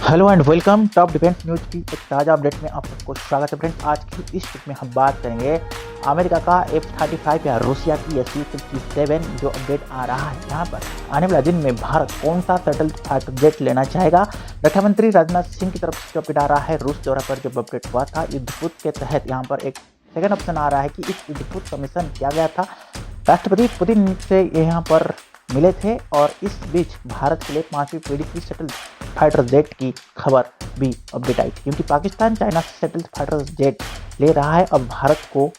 Hello and welcome top defence news की एक ताज़ा अपडेट में आप सबको स्वागत है फ्रेंड्स। आज की इस टिप में हम बात करेंगे अमेरिका का F-35 या रूसिया की Su-57 जो अपडेट आ रहा है। यहाँ पर आने वाले दिन में भारत कौन सा शटल फाइटर जेट लेना चाहेगा। रक्षा मंत्री राजनाथ सिंह की तरफ से अपडेट आ रहा है। रूस दौरा पर जब अपडेट हुआ था युद्धपूत के तहत, यहाँ पर एक सेकंड ऑप्शन आ रहा है कि इस युद्धपूत का मिशन किया गया था। राष्ट्रपति पुतिन से यहाँ पर मिले थे और इस बीच भारत के लिए 5वीं पीढ़ी की शटल फाइटर जेट की खबर भी अपडेट आई थी, क्योंकि पाकिस्तान चाइना से शटल फाइटर जेट ले रहा है। अब भारत को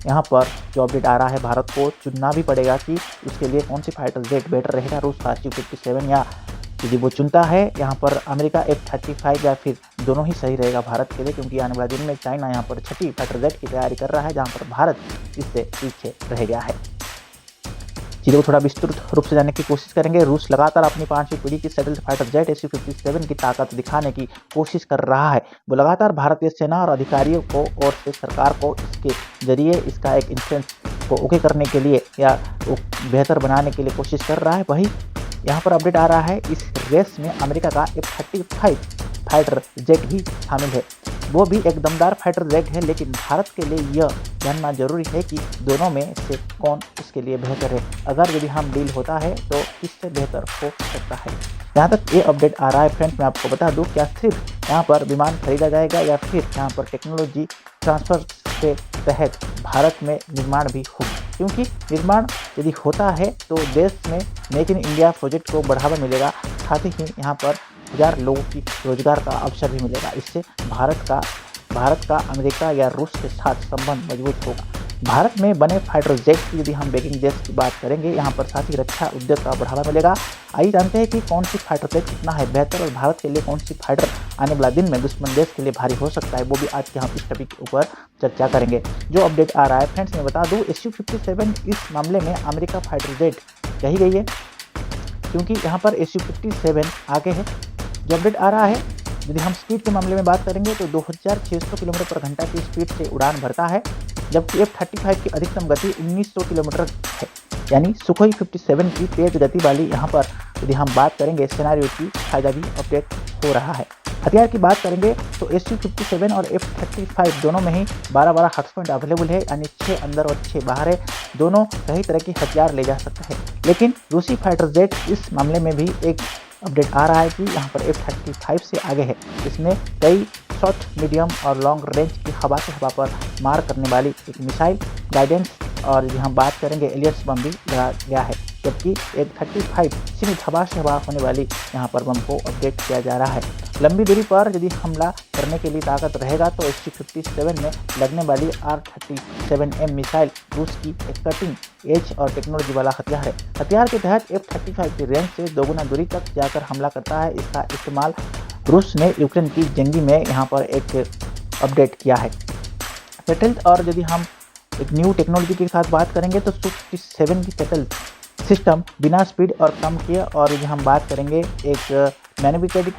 यहाँ पर जो अपडेट आ रहा है, भारत को चुनना भी पड़ेगा कि उसके लिए कौन सी फाइटर जेट बेटर रहेगा, रूस का Su-57 या यदि वो चुनता है यहाँ पर अमेरिका F-35 या फिर दोनों ही सही रहेगा भारत के लिए, क्योंकि आने वाले दिन में चाइना यहाँ पर 6ठी फाइटर जेट की तैयारी कर रहा है, जहाँ पर भारत इससे पीछे रह गया है। चीज़ों को थोड़ा विस्तृत रूप से जानने की कोशिश करेंगे। रूस लगातार अपनी 5वीं पीढ़ी की शटल फाइटर जेट Su-57 की ताकत दिखाने की कोशिश कर रहा है। वो लगातार भारतीय सेना और अधिकारियों को और से सरकार को इसके जरिए इसका एक इंस्टेंस को ओके करने के लिए या बेहतर बनाने के लिए कोशिश कर रहा है। वही यहाँ पर अपडेट आ रहा है, इस रेस में अमेरिका का F-35 फाइटर जेट भी शामिल है। वो भी एक दमदार फाइटर जेट है, लेकिन भारत के लिए यह जानना जरूरी है कि दोनों में से कौन इसके लिए बेहतर है। अगर यदि हम डील होता है तो किससे बेहतर हो सकता है। यहाँ तक ये अपडेट आ रहा है फ्रेंड्स। मैं आपको बता दूं, क्या सिर्फ यहाँ पर विमान खरीदा जाएगा या फिर यहाँ पर टेक्नोलॉजी ट्रांसफर के तहत भारत में निर्माण भी होगा, क्योंकि निर्माण यदि होता है तो देश में मेक इन इंडिया प्रोजेक्ट को बढ़ावा मिलेगा, साथ ही यहाँ पर 1000 लोगों की रोजगार का अवसर भी मिलेगा। इससे भारत का अमेरिका या रूस के साथ संबंध मजबूत होगा। भारत में बने फाइटर जेट की यदि हम बेगिंग देश की बात करेंगे, यहाँ पर साथ ही रक्षा उद्योग का बढ़ावा मिलेगा। आइए जानते हैं कि कौन सी फाइटर जेट कितना है बेहतर और भारत के लिए कौन सी फाइटर आने वाला दिन में दुश्मन देश के लिए भारी हो सकता है। वो भी आज के हम इस टॉपिक के ऊपर चर्चा करेंगे। जो अपडेट आ रहा है फ्रेंड्स, मैं बता दूँ, Su-57 इस मामले में अमेरिका फाइटर जेट कही गई है, क्योंकि यहाँ पर Su-57 आगे है। जो अपडेट आ रहा है, यदि हम स्पीड के मामले में बात करेंगे तो 2600 किलोमीटर पर घंटा की स्पीड से उड़ान भरता है, जबकि F-35 की अधिकतम गति 1900 किलोमीटर है। यानी सुखोई 57 की तेज गति वाली यहाँ पर यदि हम बात करेंगे सिनेरियो की फायदा भी अपडेट हो रहा है। हथियार की बात करेंगे तो Su-57 और F-35 दोनों में ही 12 हार्ट पॉइंट अवेलेबल है, यानी 6 अंदर और 6 बाहर है। दोनों कई तरह की हथियार ले जा सकता है, लेकिन रूसी फाइटर जेट इस मामले में भी एक अपडेट आ रहा है कि यहाँ पर F-35 से आगे है। इसमें कई शॉर्ट, मीडियम और लॉन्ग रेंज की हवा से हवा पर मार करने वाली एक मिसाइल गाइडेंस और यदि हम बात करेंगे एलियट्स बम भी लगा गया है, जबकि F-35 सीमित हवा से हवा होने वाली यहाँ पर बम को अपडेट किया जा रहा है। लंबी दूरी पर यदि हमला करने के लिए ताकत रहेगा तो Su-57 में लगने वाली R-37M मिसाइल रूस की एक कटिंग एज और टेक्नोलॉजी वाला हथियार है। हथियार के तहत F-35 की रेंज से दोगुना दूरी तक जाकर हमला करता है। इसका इस्तेमाल रूस ने यूक्रेन की जंगी में यहाँ पर एक अपडेट किया है। शटल और यदि हम एक न्यू टेक्नोलॉजी के साथ बात करेंगे तो Su-57 की शटल सिस्टम बिना स्पीड और कम किए और यदि हम बात करेंगे एक मैन्युफैक्चरिंग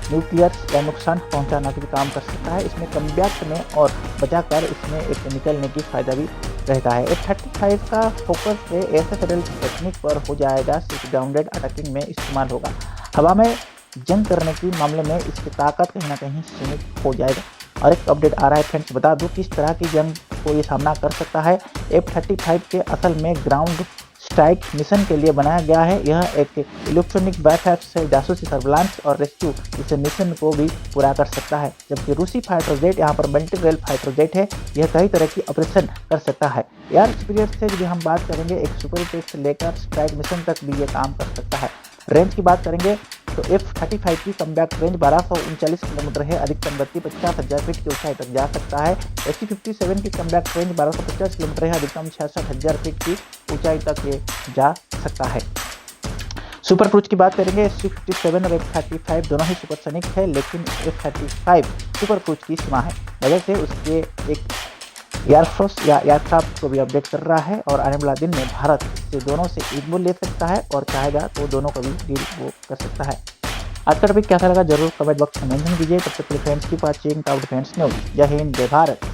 न्यूक्लियर या नुकसान पहुंचाना भी काम कर सकता है। इसमें कम्बैक्ट में और बचाकर इसमें एक निकलने की फायदा भी रहता है। F-35 का फोकस से ऐसे शटल टेक्निक पर हो जाएगा, सिर्फ ग्राउंडेड अटैकिंग में इस्तेमाल होगा। हवा में जंग करने की मामले में इसकी ताकत कहीं ना कहीं सीमित हो जाएगा। और एक अपडेट आ रहा है फ्रेंड्स, बता दूं किस तरह की जंग को ये सामना कर सकता है। F-35 के असल में ग्राउंड स्ट्राइक मिशन के लिए बनाया गया है। यह एक इलेक्ट्रॉनिक वारफेयर से जासूसी, सर्विलांस और रेस्क्यू इस मिशन को भी पूरा कर सकता है, जबकि रूसी फाइटर जेट यहाँ पर मल्टी रेल फाइटर जेट है। यह कई तरह की ऑपरेशन कर सकता है। एयर सुपीरियर से यदि हम बात करेंगे, एक सुपर टेक से लेकर स्ट्राइक मिशन तक भी ये काम कर सकता है। रेंज की बात करेंगे तो F-35 की कम्बैक्ट रेंज 1239 किलोमीटर है, अधिकतम गति 50,000 फीट की ऊंचाई तक जा सकता है। Su-57 की कम्बैक्ट रेंज 1250 किलोमीटर है, अधिकतम 66,000 फीट की ऊंचाई तक ये जा सकता है। सुपर क्रूज की बात करेंगे, Su-57 और F-35 दोनों ही सुपरसोनिक है, लेकिन F-35 सुपर क्रूज की सीमा है, वजह से उसके एक एयरफोर्स या एयरक्राफ्ट को भी अपडेट कर रहा है और आने वाला दिन में भारत से दोनों से एक ले सकता है और चाहेगा तो दोनों को भी डील वो कर सकता है। आज का टॉपिक कैसा लगा जरूर कमेंट बॉक्स में मेंशन कीजिए। तब तक के लिए फ्रेंड्स की वाचिंग टॉप डिफेंस न्यूज। जय हिंद, जय भारत।